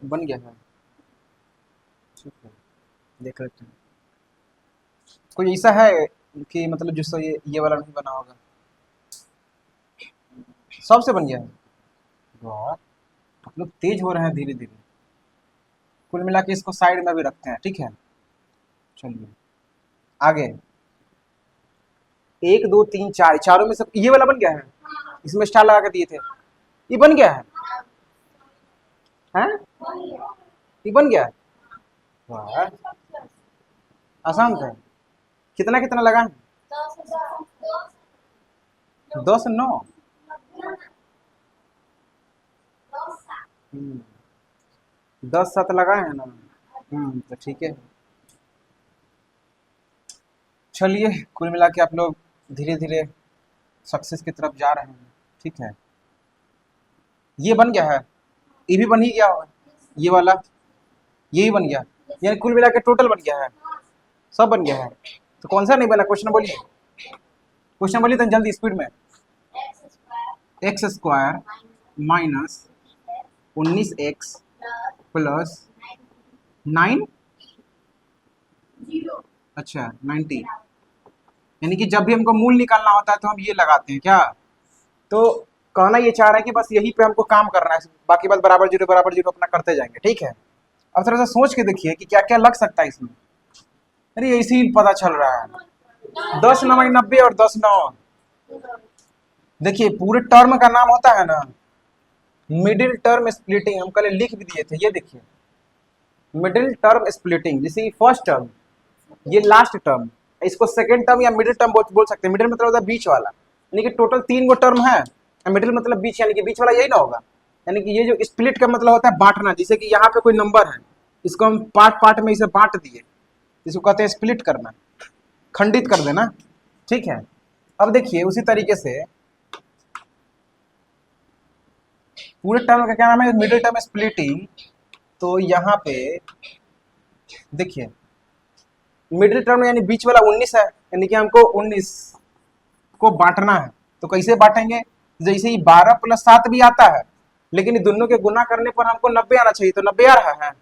बन गया है, ठीक है, देख लेते हैं। कोई ऐसा है कि मतलब जिससे ये वाला नहीं बना होगा? सबसे बन गया है। वाह, आप लोग तेज हो रहे हैं धीरे धीरे। कुल मिला के इसको साइड में भी रखते हैं, ठीक है। चलिए आगे, एक दो तीन चार, चारों में से ये वाला बन गया है। इसमें स्टार लगा के दिए थे, ये बन गया है। हैं? ये बन गया है। वाह, आसान था। कितना कितना लगा है? 10 9। हम्म, 10 7 लगाए हैं ना। तो ठीक है। चलिए, कुल मिला के आप लोग धीरे धीरे सक्सेस की तरफ जा रहे हैं, ठीक है। ये बन गया है, ये भी बन ही गया होगा, ये वाला, ये भी बन गया, यानी कुल मिला के टोटल बन गया है, सब बन गया है। तो कौन सा नहीं बना, क्वेश्चन बोलिए, क्वेश्चन बोलिए तो जल्दी स्पीड में। X square minus 19x plus 9, अच्छा 90, यानी कि जब भी हमको मूल निकालना होता है तो हम ये लगाते हैं क्या? तो कहना ये चाह रहा है कि बस यही पे हमको काम करना है, बाकी बात बराबर जीरो अपना करते जाएंगे, ठीक है। अब थोड़ा सा सोच के देखिए कि क्या क्या लग सकता है इसमें। अरे ऐसे ही पता चल रहा है, 10 9 90 और 10 9। देखिए पूरे टर्म का नाम होता है ना मिडिल टर्म स्प्लिटिंग, हम कल लिख भी दिए थे, ये देखिए मिडिल टर्म स्प्लिटिंग, जैसे फर्स्ट टर्म, ये लास्ट टर्म, इसको सेकंड टर्म या मिडिल टर्म बोल सकते हैं। मिडिल मतलब होता है बीच वाला, यानी कि टोटल 3 गो टर्म है, मिडिल मतलब बीच, यानी कि बीच वाला यही ना होगा। यानी कि ये जो स्प्लिट का मतलब होता है बांटना, जैसे कि यहाँ पे कोई नंबर है, इसको हम पार्ट पार्ट में इसे बांट दिए, इसको कहते हैं स्प्लिट करना, खंडित कर देना, ठीक है। अब देखिए उसी तरीके से पूरे टर्म का क्या नाम है, मिडिल टर्म स्प्लिटिंग। तो यहाँ पे देखिए मिडिल टर्म यानी बीच वाला 19 है, यानी कि हमको 19 को बांटना है। तो कैसे बांटेंगे? जैसे ही 12 प्लस 7 भी आता है, लेकिन दोनों के गुना करने पर हमको 90 आना चाहिए, तो 90 आ रहा है?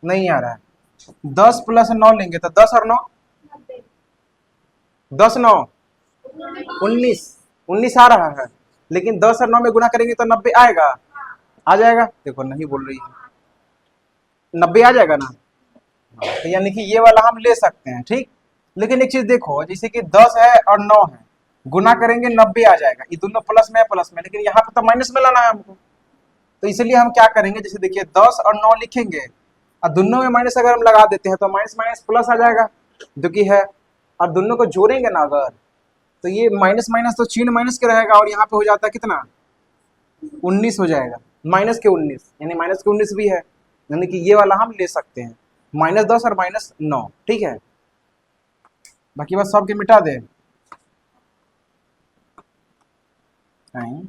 नहीं आ रहा है। 10 प्लस 9 लेंगे तो 10 और 9, 10 9 19, 19 आ रहा है, लेकिन 10 और 9 में गुना करेंगे तो 90 आएगा, आ जाएगा। देखो नहीं बोल रही है, 90 आ जाएगा ना। तो यानी कि ये वाला हम ले सकते हैं, ठीक। लेकिन एक चीज देखो, जैसे कि 10 है और 9 है, गुना करेंगे 90 आ जाएगा, ये दोनों प्लस में है प्लस में, लेकिन यहाँ पे तो माइनस में लाना है हमको। तो इसलिए हम क्या करेंगे, जैसे देखिए 10 और 9 लिखेंगे और दोनों में माइनस अगर हम लगा देते हैं तो माइनस माइनस प्लस आ जाएगा, जो कि है। और दोनों को जोड़ेंगे ना अगर, तो ये माइनस माइनस तो चिन्ह माइनस के रहेगा, और यहाँ पे हो जाता है कितना, 19 हो जाएगा, माइनस के 19, यानी माइनस के 19 भी है, यानी कि ये वाला हम ले सकते हैं, -10 और -9, ठीक है। बाकी बस सबके मिटा दे। नहीं,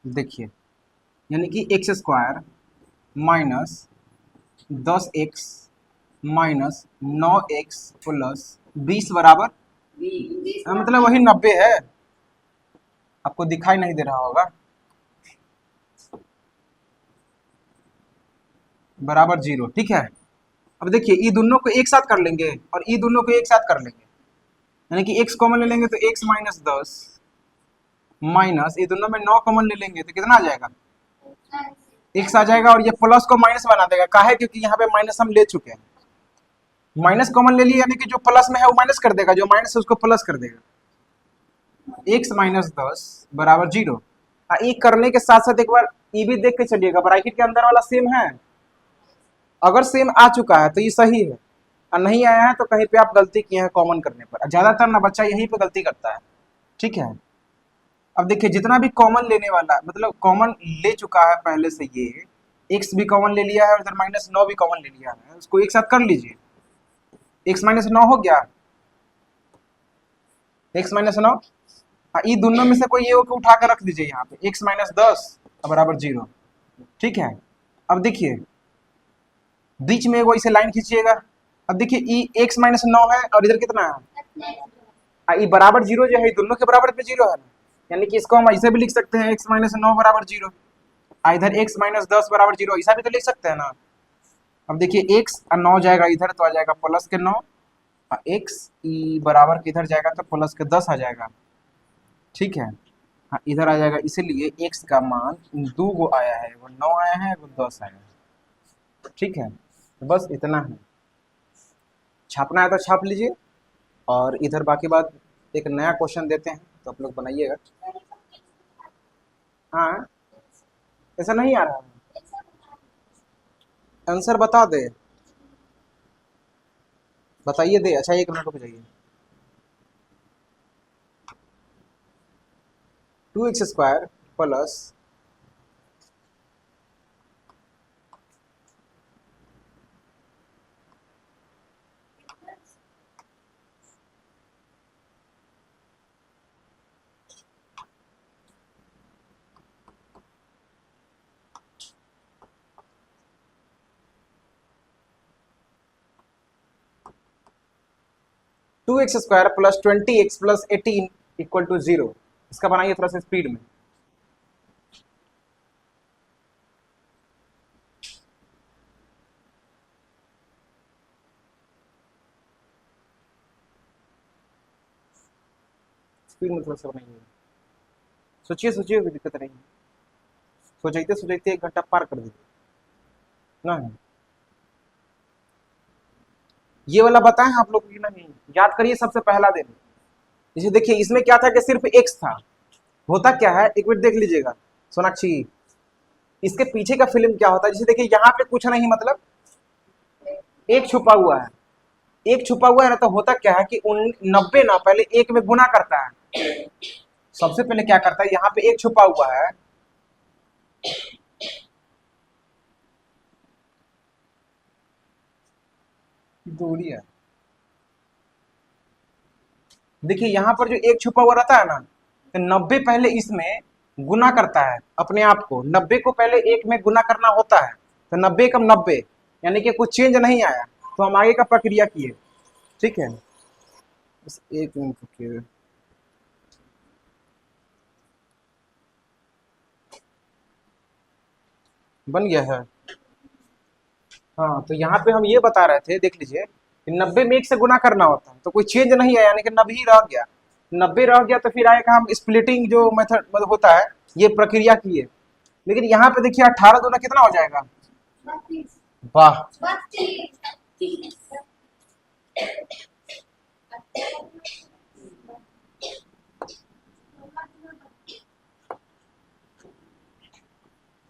देखिए यानी कि x square minus 10x minus 9x plus 20 बराबर, मतलब वही 90 है, आपको दिखाई नहीं दे रहा होगा, बराबर 0, ठीक है। अब देखिए ये दोनों को एक साथ कर लेंगे और ये दोनों को एक साथ कर लेंगे, यानी कि x कॉमन ले लेंगे तो x माइनस 10 माइनस ये दोनों में 9 कॉमन ले लेंगे तो कितना आ जाएगा, x आ जाएगा, और ये प्लस को माइनस बना देगा, काहे, क्योंकि यहाँ पे माइनस हम ले चुके हैं, माइनस कॉमन ले लिए, यानी कि जो प्लस में है वो माइनस कर देगा, जो माइनस है उसको प्लस कर देगा, x माइनस 10 बराबर 0। ये करने के साथ साथ एक बार ये भी देख के चलिएगा ब्रैकेट के अंदर वाला सेम है, अगर सेम आ चुका है तो ये सही है, और नहीं आया है तो कहीं पे आप गलती किए हैं कॉमन करने पर, ज्यादातर ना बच्चा यहीं पे गलती करता है, ठीक है। अब देखिए जितना भी कॉमन लेने वाला, मतलब कॉमन ले चुका है पहले से, ये x भी कॉमन ले लिया है और इधर -9 भी कॉमन ले लिया है, उसको एक साथ कर लीजिए, x -9 हो गया, x -9, ये दोनों में से कोई ये को उठा कर रख दीजिए यहाँ पे, x -10 बराबर 0, ठीक है। अब देखिए बीच में वो इसे लाइन खींचिएगा, अब देखिए ई x -9 है और इधर कितना है, ई बराबर जीरो जो है दोनों के बराबर पे जीरो है ना, यानी कि इसको हम ऐसे भी लिख सकते हैं x माइनस 9 बराबर जीरो, इधर x माइनस 10 बराबर जीरो, ऐसा भी तो लिख सकते हैं ना। अब देखिए x 9 जाएगा इधर तो आ जाएगा प्लस के 9, x ई बराबर के इधर जाएगा तो प्लस के 10 आ जाएगा, ठीक है। हाँ इधर आ जाएगा, इसीलिए x का मान दो गो आया है, वो 9 आया है वो 10 आया है, ठीक है। तो बस इतना है, छापना है तो छाप लीजिए, और इधर बाकी बात एक नया क्वेश्चन देते हैं तो आप लोग बनाइएगा। हाँ ऐसा नहीं आ रहा है, आंसर बता दे, बताइए दे। अच्छा 1 मिनट रुक जाइए। 2x² plus 2x² plus 20x plus 18 equal to 0, इसका बनाइए थोड़ा सा स्पीड में। स्पीड में थोड़ा सा बनाइए, सोचिए सोचिए, कोई दिक्कत नहीं, सोचते सोचते 1 घंटा पार कर दीजिए ना। ये वाला बताएं आप लोग की नहीं, याद करिए सबसे पहला दिन। जैसे देखिए इसमें क्या था कि सिर्फ x था, होता क्या है एक मिनट देख लीजिएगा सोनाक्षी, इसके पीछे का फिल्म क्या होता है। जैसे देखिए यहाँ पे कुछ नहीं, मतलब एक छुपा हुआ है, एक छुपा हुआ है ना, तो होता क्या है कि 90 ना पहले एक में गुना करता है, सबसे पहले क्या करता है, यहाँ पे एक छुपा हुआ है, दूरी है, देखिए यहाँ पर जो एक छुपा हुआ रहता है ना, तो 90 पहले इसमें गुना करता है अपने आप को, 90 को पहले एक में गुना करना होता है, तो 90 कम 90, यानी कि कुछ चेंज नहीं आया, तो हम आगे का प्रक्रिया किए, ठीक है। बस 1 मिनट रुकिए, बन गया है। हाँ तो यहाँ पे हम ये बता रहे थे, देख लीजिए कि 90 में 1 से गुना करना होता है, तो कोई चेंज नहीं आया, यानी कि 90 ही रह गया, 90 रह गया तो फिर आएगा हम स्प्लिटिंग जो मेथड मतलब होता है, ये प्रक्रिया की है। लेकिन यहाँ पे देखिए 18 दूना कितना हो जाएगा, वाह,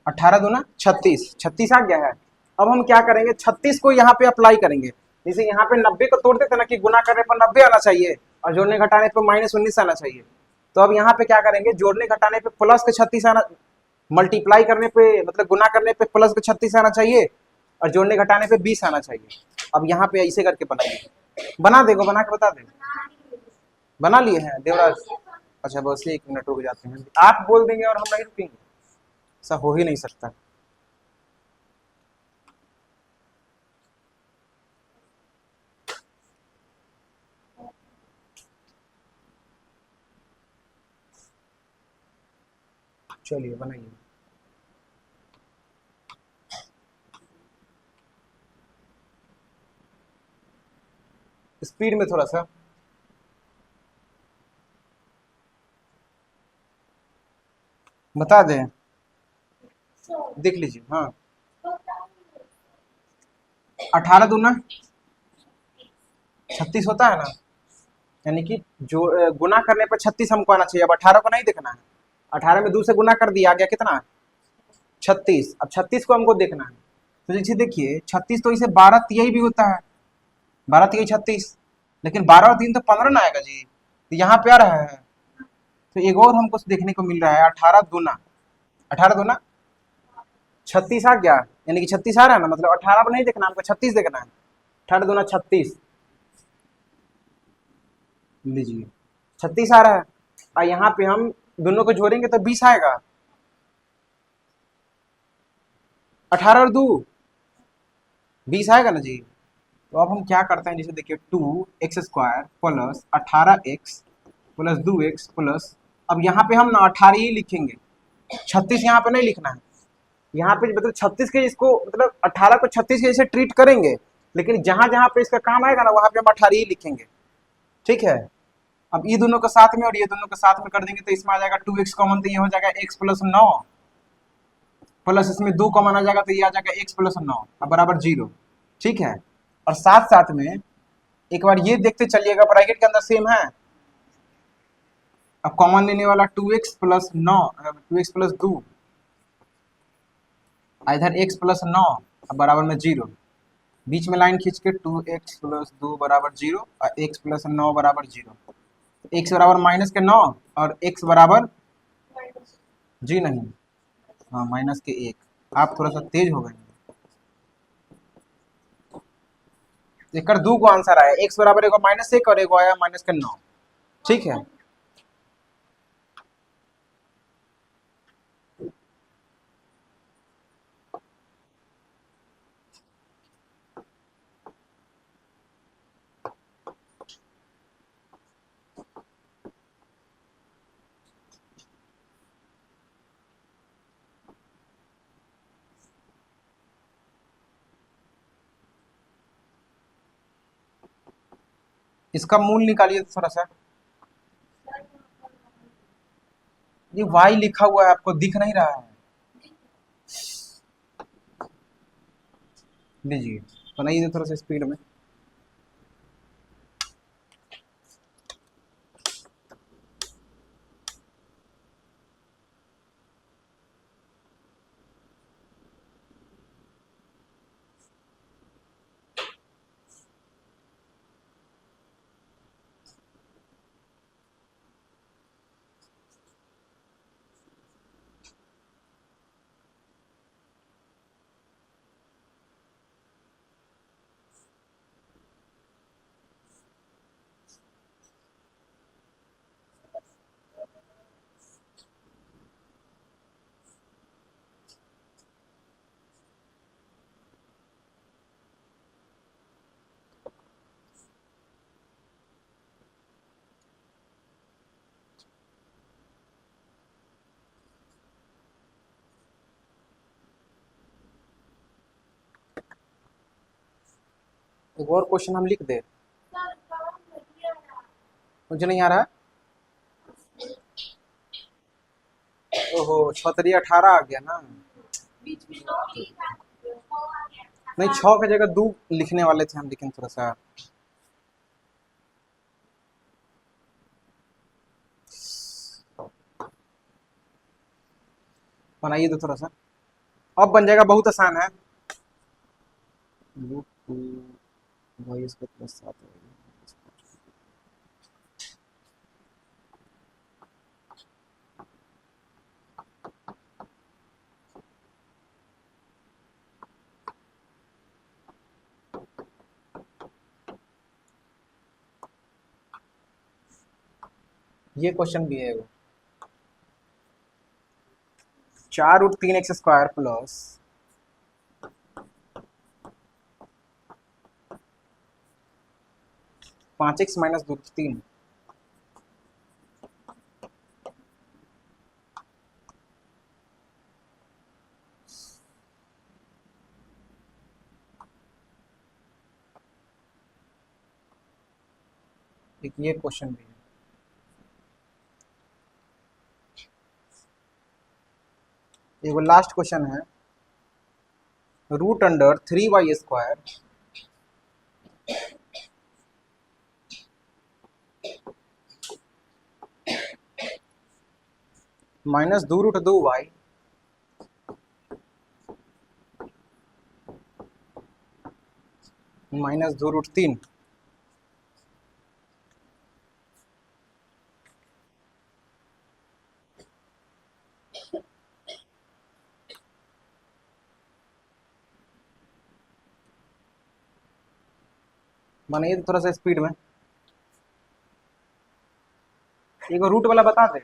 18 दूना 36, 36 आ गया है। अब हम क्या करेंगे, 36 को यहाँ पे अप्लाई करेंगे, जैसे यहाँ पे 90 को तोड़ देते ना कि गुना करने पर 90 आना चाहिए और जोड़ने घटाने पर -19 आना चाहिए, तो अब यहाँ पे क्या करेंगे, जोड़ने घटाने पे प्लस के 36 आना, मल्टीप्लाई करने पे मतलब गुना करने पे प्लस के 36 आना चाहिए और जोड़ने घटाने पे 20 आना चाहिए। अब यहाँ पे ऐसे करके बनाइए, बना देगा, बना के बता दे, बना लिए हैं देवराज। अच्छा बस 1 मिनट रुक जाते हैं, आप बोल देंगे और हम नहीं रुकेंगे, ऐसा हो ही नहीं सकता। चलिए बनाइए, स्पीड में थोड़ा सा, बता दें, देख लीजिए। हाँ 18 दूना 36 होता है ना, यानी कि जो गुना करने पर 36 हमको आना चाहिए, अब 18 को नहीं देखना है, 18 में 2 से गुना कर दिया, आ गया कितना 36, अब 36 को हमको देखना है, तो जैसे देखिए 36 तो इसे 12 तिहाई भी होता है, 12 तिहाई 36, लेकिन 12 और 3 तो 15 ना आएगा जी, तो यहाँ पे आ रहा है, तो एक और हमको देखने को मिल रहा है 18 दूना 36 आ गया, यानी कि 36 आ रहा है ना, मतलब 18 पर नहीं देखना हमको, 36 देखना है, 18 दूना 36, लीजिए 36 आ रहा है, और यहाँ पे हम दोनों को जोड़ेंगे तो 20 आएगा, 18 और 2 20 आएगा ना जी। तो अब हम क्या करते हैं, जैसे देखिए 2x² plus 18x plus 2x plus, अब यहाँ पे हम ना 18 ही लिखेंगे, 36 यहाँ पे नहीं लिखना है। यहाँ पे मतलब 36 के इसको मतलब 18 को 36 के जैसे ट्रीट करेंगे, लेकिन जहां जहां पे इसका काम आएगा ना वहां पे हम 18 ही लिखेंगे, ठीक है। अब ये दोनों को साथ में और ये दोनों को साथ में कर देंगे तो इसमें आ जाएगा 2x कॉमन, तो ये हो जाएगा x प्लस 9 प्लस इसमें 2 कॉमन आ जाएगा तो ये आ जाएगा x प्लस 9 बराबर 0, ठीक है। और साथ साथ में एक बार ये देखते चलिएगा ब्रैकेट के अंदर सेम है, अब कॉमन लेने वाला 2x प्लस 9 2x प्लस 2 इधर x प्लस 9 बराबर में 0, बीच में लाइन खींच के 2x प्लस 2 बराबर 0 और x प्लस 9 बराबर 0, x बराबर माइनस के 9 और x बराबर जी नहीं, हाँ माइनस के 1। आप थोड़ा सा तेज हो गए, एक दो को आंसर आया, x बराबर एगो माइनस 1 और एगो आया माइनस के 9, ठीक है। इसका मूल निकालिए थोड़ा सा, ये y लिखा हुआ है आपको दिख नहीं रहा है, लीजिए बनाइए थोड़ा सा स्पीड में। एक और क्वेश्चन हम लिख दे, मुझे नहीं आ रहा, ओहो 6 18 आ गया ना, नहीं 6 की जगह 2 लिखने वाले थे हम, लेकिन थोड़ा सा बनाइए तो थोड़ा सा, अब बन जाएगा, बहुत आसान है। रूट 2 वाई स्क्वायर प्लस 7 ये क्वेश्चन भी है वो, 4√3x square plus 5x minus 2√3, एक ये क्वेश्चन भी है। एगो लास्ट क्वेश्चन है, √3y² माइनस 2√2y माइनस 2√3, बनाइए तो थोड़ा सा स्पीड में, एगो रूट वाला बता दे,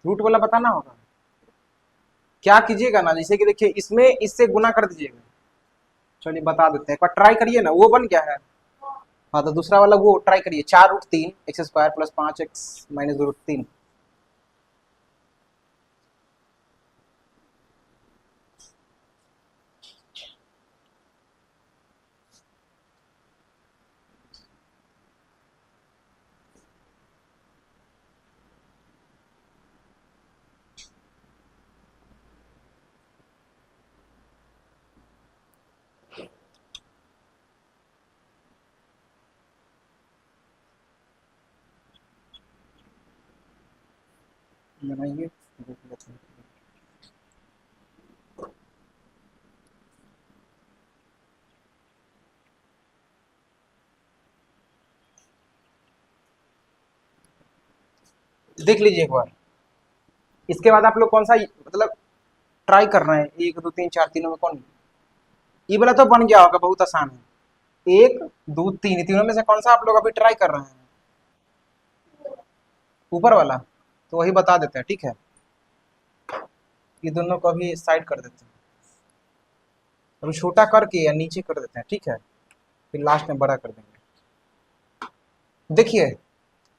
रूट वाला बताना होगा। क्या कीजिएगा ना, जैसे कि देखिए इसमें इससे गुना कर दीजिएगा, चलिए बता देते हैं, एक बार ट्राई करिए ना, वो बन गया है, हाँ तो दूसरा वाला वो ट्राई करिए, 4√3 x square plus 5x minus 2√3। बनाइए, देख लीजिए एक बार। इसके बाद आप लोग कौन सा मतलब ट्राई कर रहे हैं, 1 2 3 4 तीनों में कौन, ये वाला तो बन गया होगा, बहुत आसान है। 1 2 3 तीनों में से कौन सा आप लोग अभी ट्राई कर रहे हैं, ऊपर वाला, तो वही बता देते हैं, ठीक है। ये दोनों को अभी साइड कर देते हैं, और छोटा करके या नीचे कर देते हैं, ठीक है, फिर लास्ट में बड़ा कर देंगे। देखिए,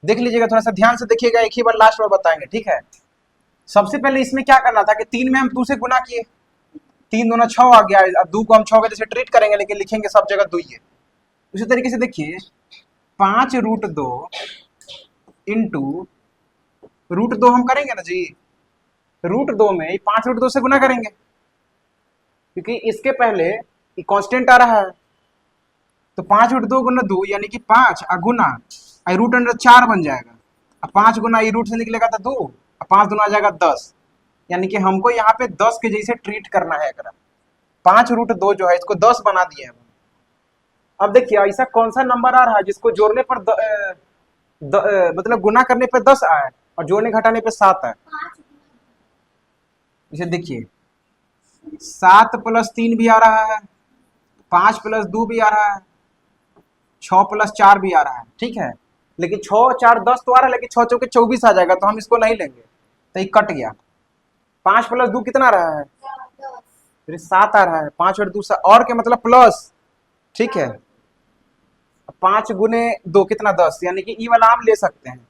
देख लीजिएगा, थोड़ा सा ध्यान से देखिएगा, एक ही बार लास्ट बार बताएंगे, ठीक है। सबसे पहले इसमें क्या करना था कि 3 में हम 2 से गुना किए, 3 दूना 6 आ गया। अब 2 को हम 6 के जैसे ट्रीट करेंगे, लेकिन लिखेंगे सब जगह 2 ही है। उसी तरीके से देखिए, 5√2 इंटू √2 हम करेंगे ना जी, √2 में 5√2 से गुना करेंगे, क्योंकि इसके पहले ये कांस्टेंट आ रहा है, तो 5√2 गुना 2 यानी कि 5 गुना √4 बन जाएगा। अब 5 गुना ये रूट से निकलेगा तो 2, अब 5 दूना आ जाएगा 10, यानी कि हमको यहाँ पे 10 के जैसे ट्रीट करना है। अगर 5√2 जो है इसको 10 बना दिए हम। अब देखिए, ऐसा कौन सा नंबर आ रहा है जिसको जोड़ने पर मतलब गुना करने पे 10 आए और जोड़ने घटाने पे 7 है। इसे देखिए, 7 + 3 भी आ रहा है, 5 + 2 भी आ रहा है, 6 + 4 भी आ रहा है, ठीक है। लेकिन 6 4 10 तो आ रहा है, लेकिन 6 चौके 24 आ जाएगा, तो हम इसको नहीं लेंगे, तो ये कट गया। 5 + 2 कितना आ रहा है, फिर 7 आ रहा है, 5 और 2 और के मतलब प्लस, ठीक है। 5 गुने 2 कितना 10, यानी कि ई वाला हम ले सकते हैं।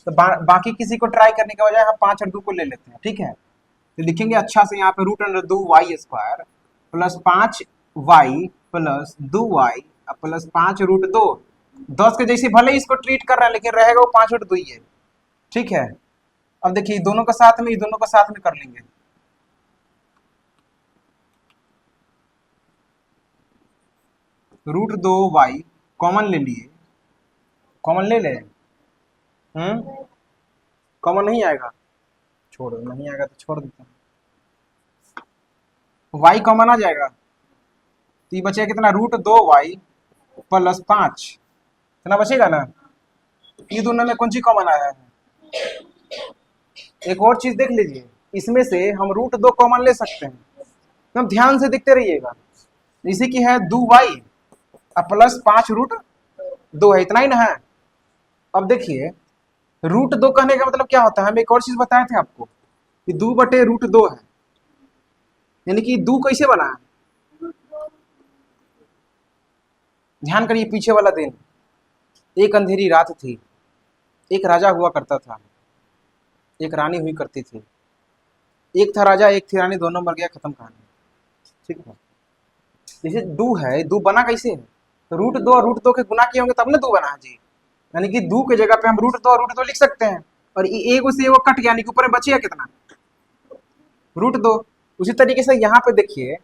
तो बाकी किसी को ट्राई करने के बजाय हम 5 और 2 को ले लेते हैं, ठीक है। तो लिखेंगे अच्छा से यहाँ पे √2y² plus 5y plus 2y plus 5√2। 10 के जैसे भले ही इसको ट्रीट कर रहा है, लेकिन रहेगा वो 5√2 ही है, ठीक है। अब देखिए, दोनों का साथ में, दोनों का साथ में कर लेंगे। √2y कॉमन ले लिए, कॉमन ले ले, कॉमन नहीं आएगा, छोड़, नहीं आएगा तो छोड़ देते हैं। y कॉमन आ जाएगा, तो ये बचेगा कितना, √2y प्लस 5, इतना बचेगा ना। ये दोनों में कौन सी कॉमन आया है। एक और चीज देख लीजिए, इसमें से हम √2 कॉमन ले सकते हैं, तो ध्यान से देखते रहिएगा। इसी की है 2y प्लस 5√2 है, इतना ही ना है। अब देखिए, √2 कहने का मतलब क्या होता है, हम एक और चीज बताए थे आपको कि 2/√2 है, यानी कि 2 कैसे बना है। ध्यान करिए, पीछे वाला दिन, एक अंधेरी रात थी, एक राजा हुआ करता था, एक रानी हुई करती थी, एक था राजा एक थी रानी, दोनों मर गया, खत्म कहानी, ठीक है। जैसे 2 है, 2 बना कैसे है, तो √2 और √2 के गुना किए होंगे तब ना 2 बना है जी, यानी कि 2 की जगह पे हम √2 और √2 लिख सकते हैं, और एक से वो कट गया, यानी कि ऊपर में बचेगा कितना, √2। उसी तरीके से यहाँ पे देखिए,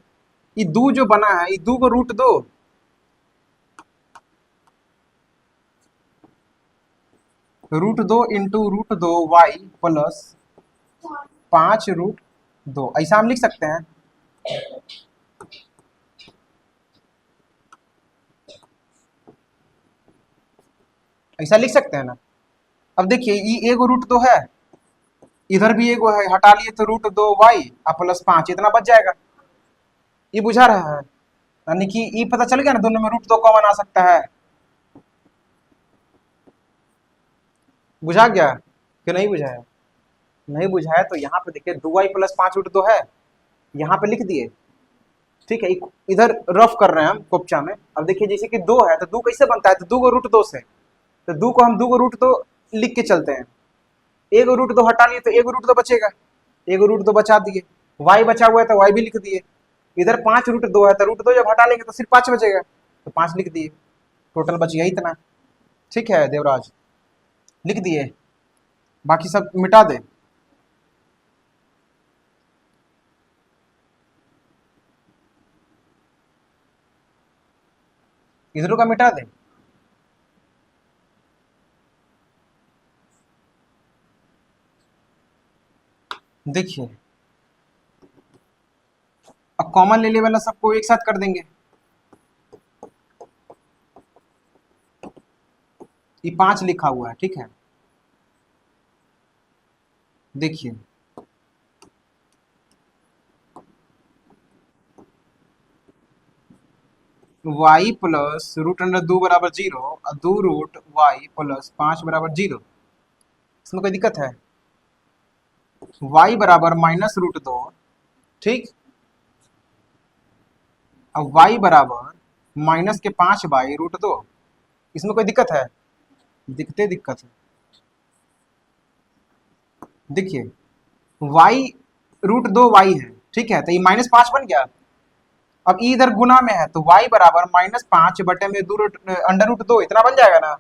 ये 2 जो बना है, ये 2 को √2, √2 इंटू √2y प्लस 5√2, ऐसा हम लिख सकते हैं। ऐसा लिख सकते हैं ना। अब देखिए, ये एगो √2 है, इधर भी एगो है, हटा लिए तो √2y प्लस 5, इतना बच जाएगा। ये बुझा रहा है, यानी कि ये पता चल गया ना, दोनों में √2 कॉमन आ सकता है। बुझा गया कि नहीं बुझाया, नहीं बुझाया तो यहाँ पे देखिए 2y प्लस 5√2 है, यहाँ पे लिख दिए, ठीक है, इधर रफ कर रहे हैं हम कोपचा में। अब देखिए जैसे कि 2 है तो 2 कैसे बनता है, तो 2 को रूट 2 से, तो 2 को हम 2 को रूट 2 लिख के चलते हैं। एक रूट 2 हटा लिए तो एक रूट 2 बचेगा, एक रूट 2 बचा दिए, y बचा हुआ है तो y भी लिख दिए। इधर 5 रूट 2 है तो रूट 2 जब हटा लेंगे तो सिर्फ 5 बचेगा, तो 5 लिख दिए, टोटल बच गया इतना। ठीक है देवराज, लिख दिए, बाकी सब मिटा दे। इधरों का मिटा दे। देखिए अब कॉमन ले ले वाला सबको एक साथ कर देंगे। ये 5 लिखा हुआ है, ठीक है। देखिए y प्लस रूट अंडर 2 बराबर 0 और 2 रूट y प्लस 5 बराबर 0। इसमें कोई दिक्कत है? y बराबर माइनस रूट 2, ठीक। अब y बराबर माइनस के 5 बाई रूट 2, इसमें कोई दिक्कत है? दिक्कत है। देखिए y रूट 2 y है, ठीक है, तो ये -5 बन गया। अब ई इधर गुना में है तो y बराबर -5 बटे में 2 रूट अंडर रूट 2, इतना बन जाएगा ना,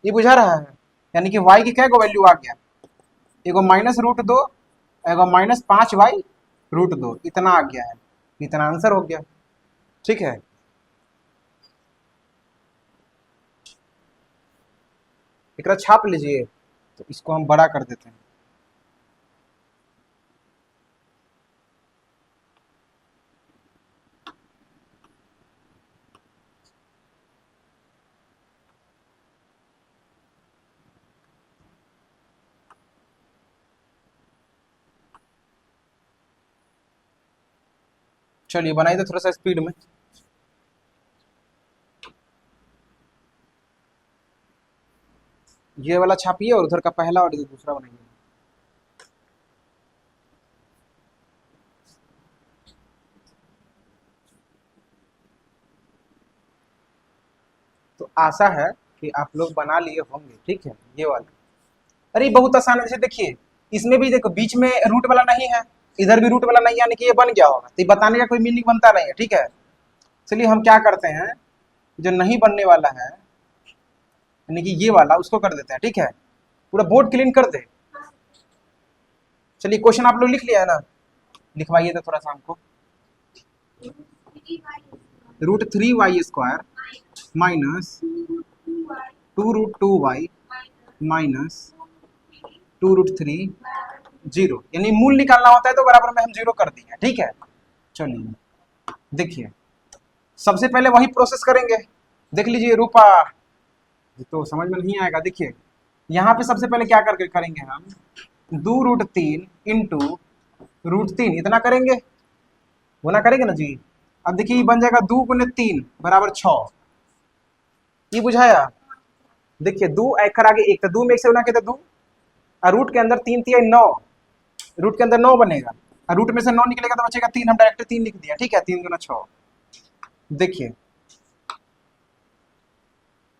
ये बुझा रहा है। यानी कि y की क्या को वैल्यू आ गया, एगो माइनस रूट 2, एगो -5y रूट 2, इतना आ गया है, इतना आंसर हो गया। ठीक है, एक छाप लीजिए, तो इसको हम बड़ा कर देते हैं। चलिए बनाइए तो थोड़ा सा स्पीड में। ये वाला छापिए और उधर का पहला और दूसरा बनाइए। तो आशा है कि आप लोग बना लिए होंगे, ठीक है। ये वाला अरे बहुत आसान है, जैसे देखिए इसमें भी देखो बीच में रूट वाला नहीं है, इधर भी रूट वाला नहीं है, यानी कि ये बन गया होगा, तो ये बताने का कोई मीनिंग बनता नहीं है, ठीक है। चलिए हम क्या करते हैं, जो नहीं बनने वाला है यानी कि ये वाला, उसको कर देते हैं, ठीक है। पूरा बोर्ड क्लीन कर दे। चलिए क्वेश्चन आप लोग लिख लिया है ना, लिखवाइए तो थोड़ा सा हमको। √3y² माइनस 2√2y माइनस 2√3 0, यानी मूल निकालना होता है तो बराबर में हम 0 कर दिए, ठीक है। चलिए देखिए सबसे पहले वही प्रोसेस करेंगे, देख लीजिए रूपा, तो समझ में नहीं आएगा। देखिए यहाँ पे सबसे पहले क्या करके करेंगे हम, 2√3 इंटू √3, इतना करेंगे, गुना करेंगे ना जी। अब देखिए ये बन जाएगा 2 गुने 3 बराबर 6, ये बुझाया। देखिए 2 एक आगे 1, तो 2 में 1 से गुना किया तो 2, और रूट के अंदर 3 3 9, रूट के अंदर 9 बनेगा, और रूट में से 9 निकलेगा तो बचेगा 3, हम डायरेक्ट 3 लिख दिया, ठीक है। 3 गुना 6, देखिए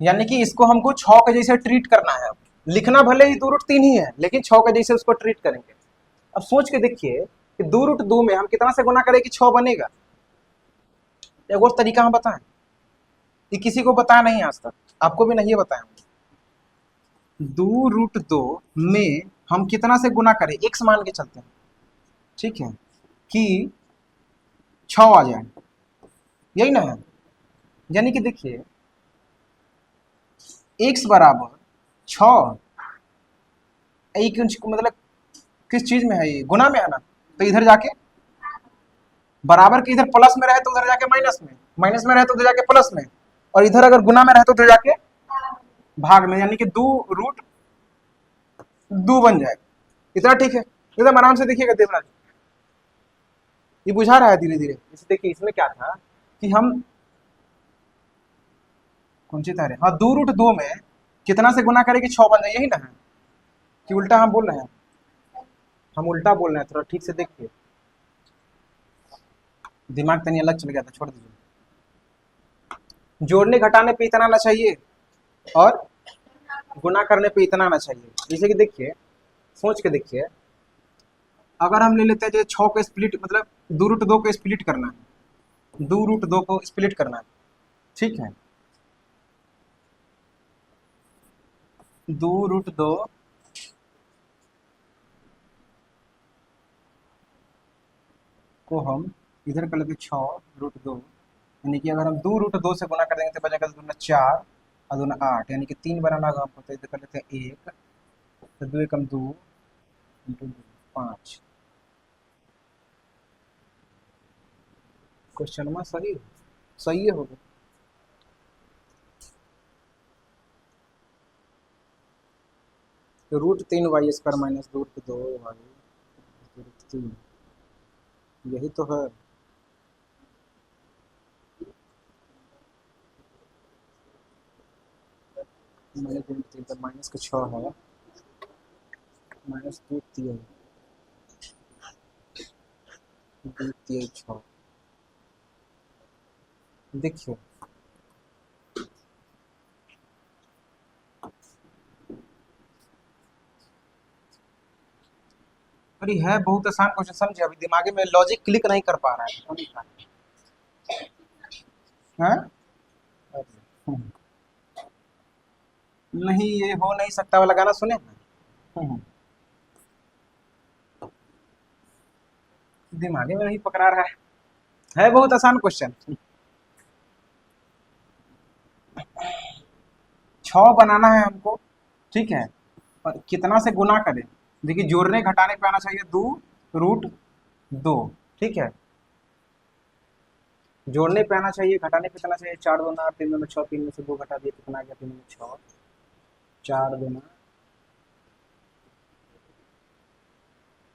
यानी कि इसको हमको 6 के जैसे ट्रीट करना है। लिखना भले ही 2√3 ही है, लेकिन 6 के जैसे उसको ट्रीट करेंगे। अब सोच के देखिए कि 2√2 में हम कितना से गुना करें कि 6 बनेगा। एक और तरीका हम बताएं, ये किसी को बताया नहीं आज तक, आपको भी नहीं बताया। 2√2 में हम कितना से गुना करें, x मान के चलते हैं, ठीक है, कि 6 आ जाए, यही ना है। यानी कि देखिए x बराबर 6, मतलब किस चीज में है, ये गुना में है ना, तो इधर जाके बराबर के इधर प्लस में रहे तो उधर जाके माइनस में, माइनस में रहे तो उधर जाके प्लस में, और इधर अगर गुना में रहे तो उधर जाके भाग में, यानी कि 2√2 बन जाएगा। इतना ठीक है, एकदम आराम से देखिएगा देवराज, ये बुझा रहा है धीरे धीरे। इसे देखिए इसमें क्या था कि हम कौन सी तारे, हाँ 2√2 में कितना से गुना करें कि 6 बन जाए, यही ना है कि उल्टा हम बोल रहे हैं, हम उल्टा बोल रहे हैं, थोड़ा ठीक से देखिए। दिमाग तनी अलग चल गया था, छोड़ दीजिए। जोड़ने घटाने पे इतना आना चाहिए और गुना करने पे इतना आना चाहिए। जैसे कि देखिए, सोच के देखिए, अगर हम ले लेते हैं 6 को स्प्लिट, मतलब 2√2 को स्प्लिट करना है, 2√2 को स्प्लिट करना है, ठीक है। 2√2 को हम इधर कर लेते 6√2, यानी कि अगर हम 2√2 से गुना कर देंगे तो बचेगा 2×4 और 2×8, यानी कि 3 बनाना होगा हमको, तो इधर कर लेते हैं 1, तो 2 एकम 2 इंटू 5। क्वेश्चन में सही सही है होगा। तो √3y² माइनस √2y√3, यही तो है। -√3 पर माइनस का 6 है, -2 6। देखिए, अरे है बहुत आसान क्वेश्चन, समझे, अभी दिमागे में लॉजिक क्लिक नहीं कर पा रहा है, पता नहीं कहाँ है। हाँ? नहीं, ये हो नहीं सकता वाला गाना सुने ना। दिमागे में नहीं पकड़ा रहा है बहुत आसान क्वेश्चन। 6 बनाना है हमको, ठीक है, और कितना से गुना करें। देखिए, जोड़ने घटाने पे आना चाहिए 2√2, ठीक है। जोड़ने पे आना चाहिए, घटाने पे आना चाहिए 4 2 8, 3 2 6, 3 में से 2 घटा दिए कितना आ गया, 3 6, 4 2।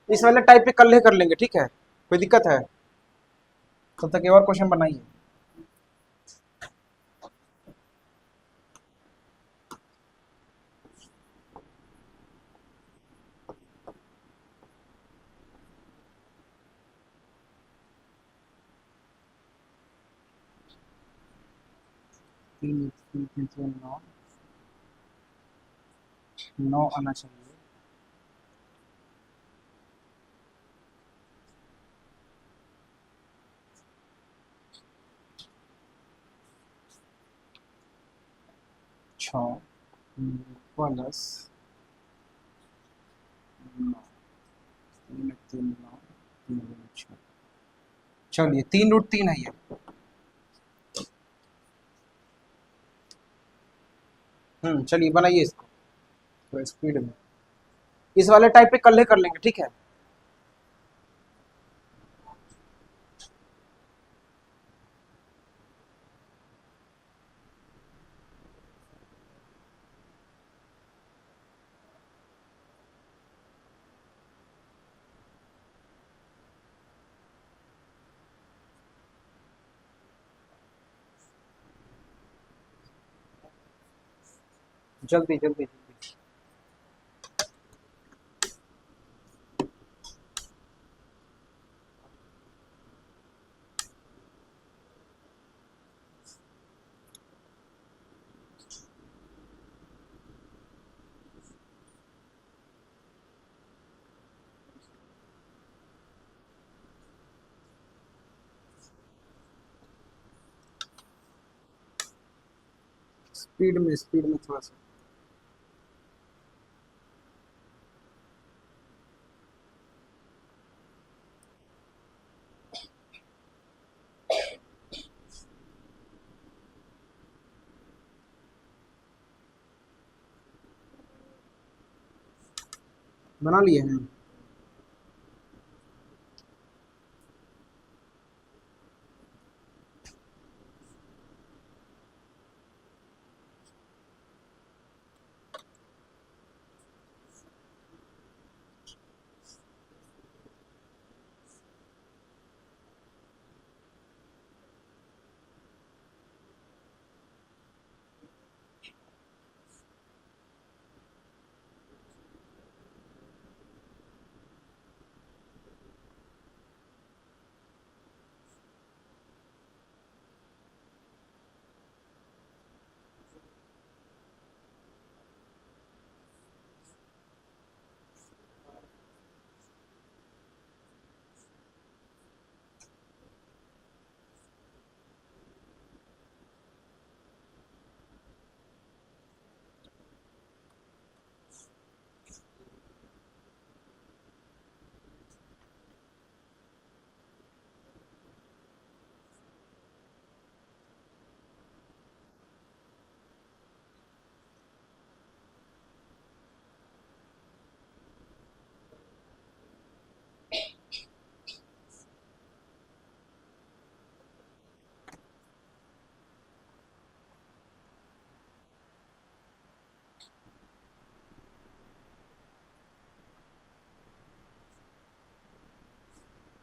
इस वाले टाइप पे कल ही कर लेंगे, ठीक है, कोई दिक्कत है? तब तक एक और क्वेश्चन बनाइए। तीन तीन तीन तीन 9, 9 आना चाहिए। छ प्लस 9, 3 3 9, 3 6। चलिए, 3√3 है ये। चलिए बनाइए इसको तो स्पीड में। इस वाले टाइप पे कल कर लेंगे, ठीक है। जल्दी जल्दी जल्दी। स्पीड में थोड़ा सा। बना लिए हैं।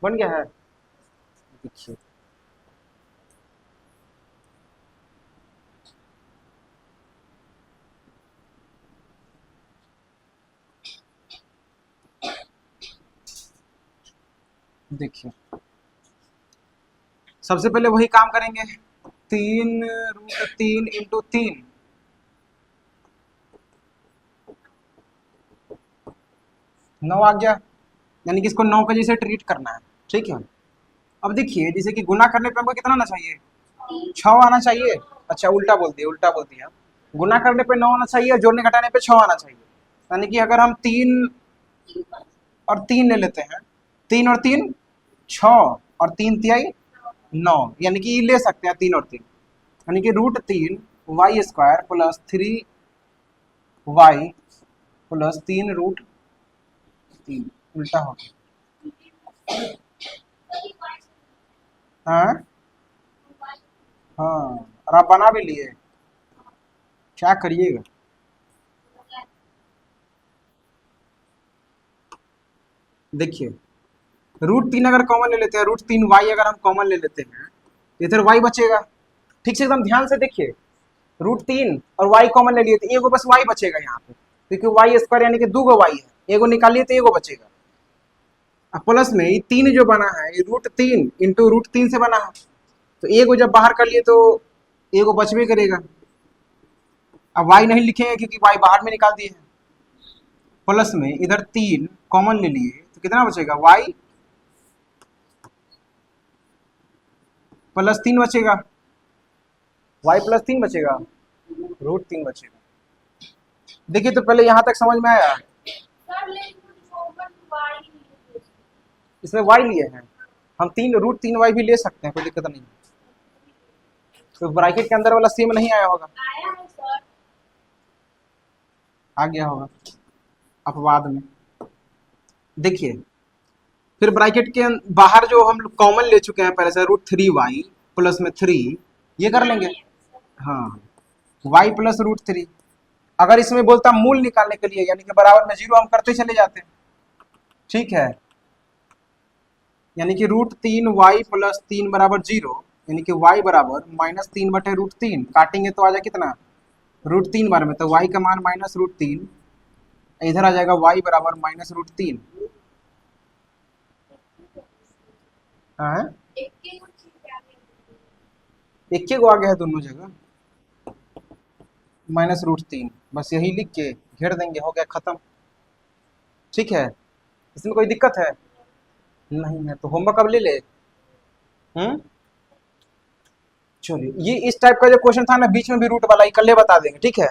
बन गया है। देखिए देखिए सबसे पहले वही काम करेंगे, 3√3 × 3, 9 आ गया। यानी कि इसको 9 के जैसे ट्रीट करना है, ठीक है। अब देखिए जैसे कि गुना करने पे हमको कितना आना चाहिए, 6 आना चाहिए। अच्छा उल्टा बोल दिया, उल्टा बोल दिया। गुना करने पे 9 आना चाहिए, जोड़ने घटाने पे 6 आना चाहिए। यानी कि अगर हम 3 और 3 ले लेते हैं, 3 और 3 6, और 3 तिहाई 9, यानी कि ले सकते हैं 3 और 3, यानी कि √3 y² + 3y + 3√3 उल्टा हो गया। हाँ हाँ, और आप बना भी लिए, क्या करिएगा। देखिए √3 अगर कॉमन ले लेते हैं, √3y अगर हम कॉमन ले लेते हैं तो इधर y बचेगा। ठीक से एकदम ध्यान से देखिए, √3 और y कॉमन ले लिए तो एगो बस y बचेगा यहाँ पे, क्योंकि y² यानी कि 2 y है, एगो निकालिए तो एगो बचेगा। अब प्लस में ये 3 जो बना है, ये √3 × √3 से बना है, तो एगो जब बाहर कर लिए तो एगो बचबे करेगा। अब y नहीं लिखेंगे क्योंकि y बाहर में निकाल दिए हैं। प्लस में इधर 3 कॉमन ले लिए तो कितना बचेगा, y +3 बचेगा, y +3 बचेगा, √3 बचेगा। देखिए तो पहले यहाँ तक समझ में आया। इसमें y लिए हैं हम, √3y भी ले सकते हैं, कोई दिक्कत नहीं। तो ब्रैकेट के अंदर वाला सेम नहीं आया होगा, आ गया होगा अपवाद में। देखिए फिर ब्रैकेट के बाहर जो हम कॉमन ले चुके हैं पहले से, √3y प्लस में 3, ये कर लेंगे। हाँ, y + √3। अगर इसमें बोलता मूल निकालने के लिए, यानी कि बराबर में 0 हम करते चले जाते हैं, ठीक है। यानी कि √3y + 3 = 0, यानी कि y बराबर -3/√3, काटेंगे तो आ जाए कितना, √3 बार में, तो y का मान -√3, इधर आ जाएगा y बराबर -√3। हाँ एक के गो आ गया है दोनों जगह, -√3, बस यही लिख के घेर देंगे, हो गया खत्म। ठीक है, इसमें कोई दिक्कत है नहीं है, तो होमवर्क अब ले ले। हम्म, चलिए ये इस टाइप का जो क्वेश्चन था ना, बीच में भी रूट वाला, कल बता देंगे, ठीक है।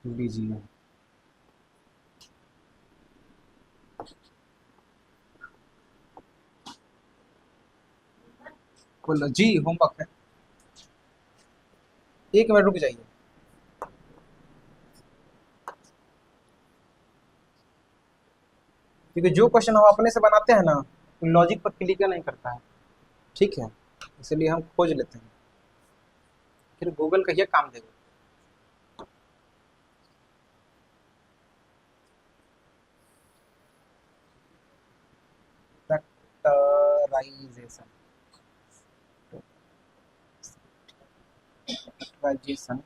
लीजिए बोलो जी, होमवर्क है, 1 मिनट रुक जाइए। क्योंकि जो क्वेश्चन हम अपने से बनाते हैं ना, लॉजिक पर क्लिक नहीं करता है, ठीक है, इसलिए हम खोज लेते हैं, फिर गूगल का ये काम देगा। फैक्टराइजेशन, फैक्टराइजेशन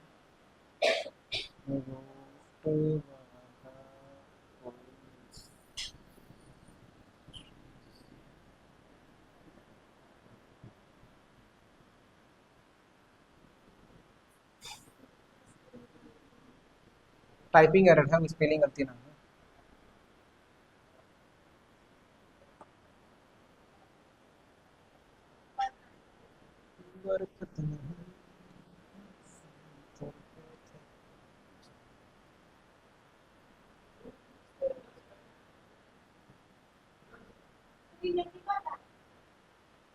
टाइपिंग एरर है, स्पेलिंग गलती ना है। बरकत नहीं।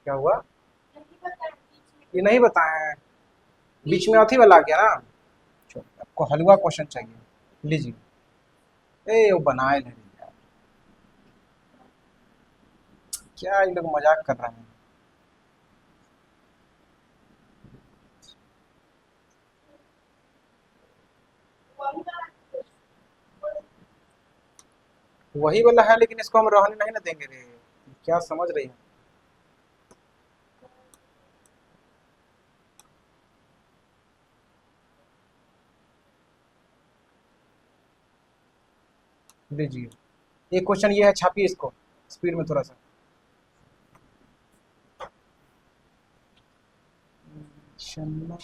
क्या हुआ, ये नहीं बताए हैं, बीच में अथी वाला आ गया ना। चलो, आपको हलवा क्वेश्चन चाहिए, लीजिए। ए वो बनाए नहीं यार, क्या ये लोग मजाक कर रहे हैं। वही वाला है, लेकिन इसको हम रहने नहीं ना देंगे रे। क्या समझ रही है? लीजिए, एक क्वेश्चन ये है, छापिए इसको स्पीड में थोड़ा सा। शम्मा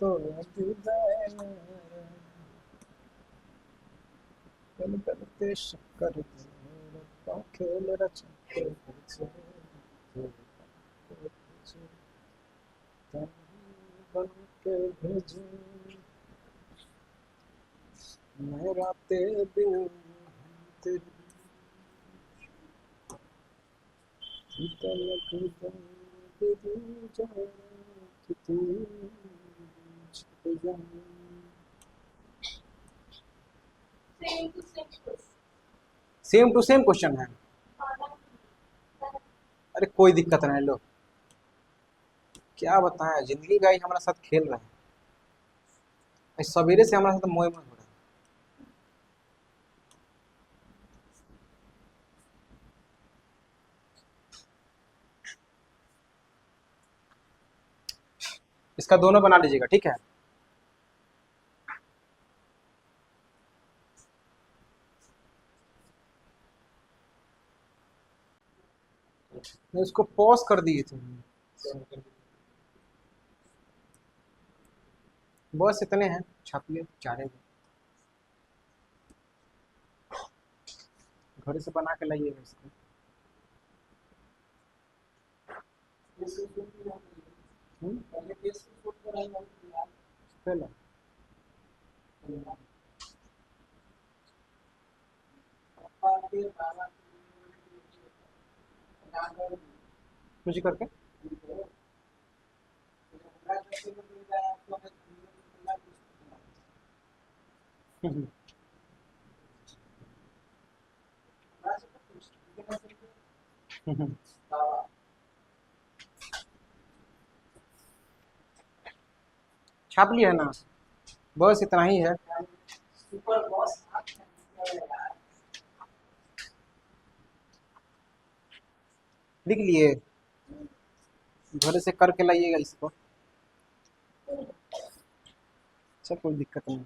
तो जुदा पल पल पे शक्कर खेल रचते बन के भेजे मैं रातें दिन तेरी तलक दर्द जाए कि तू छिप जाए। सेम टू सेम क्वेश्चन है। अरे कोई दिक्कत नहीं, लो क्या बताएं, जिंदगी का ही हमारा साथ खेल रहा है। आज सवेरे से हमारे साथ मोए मोए हो रहा है। इसका दोनों बना लीजिएगा, ठीक है। मैं इसको पॉज कर दिए थे। बस इतने हैं, छापिए चारे घर से बना के लाइएगा इसको। चलो मुझे करके छाप लिया है ना, बस इतना ही है। लिख लिए, घर से करके लाइएगा इसको। अच्छा कोई दिक्कत नहीं।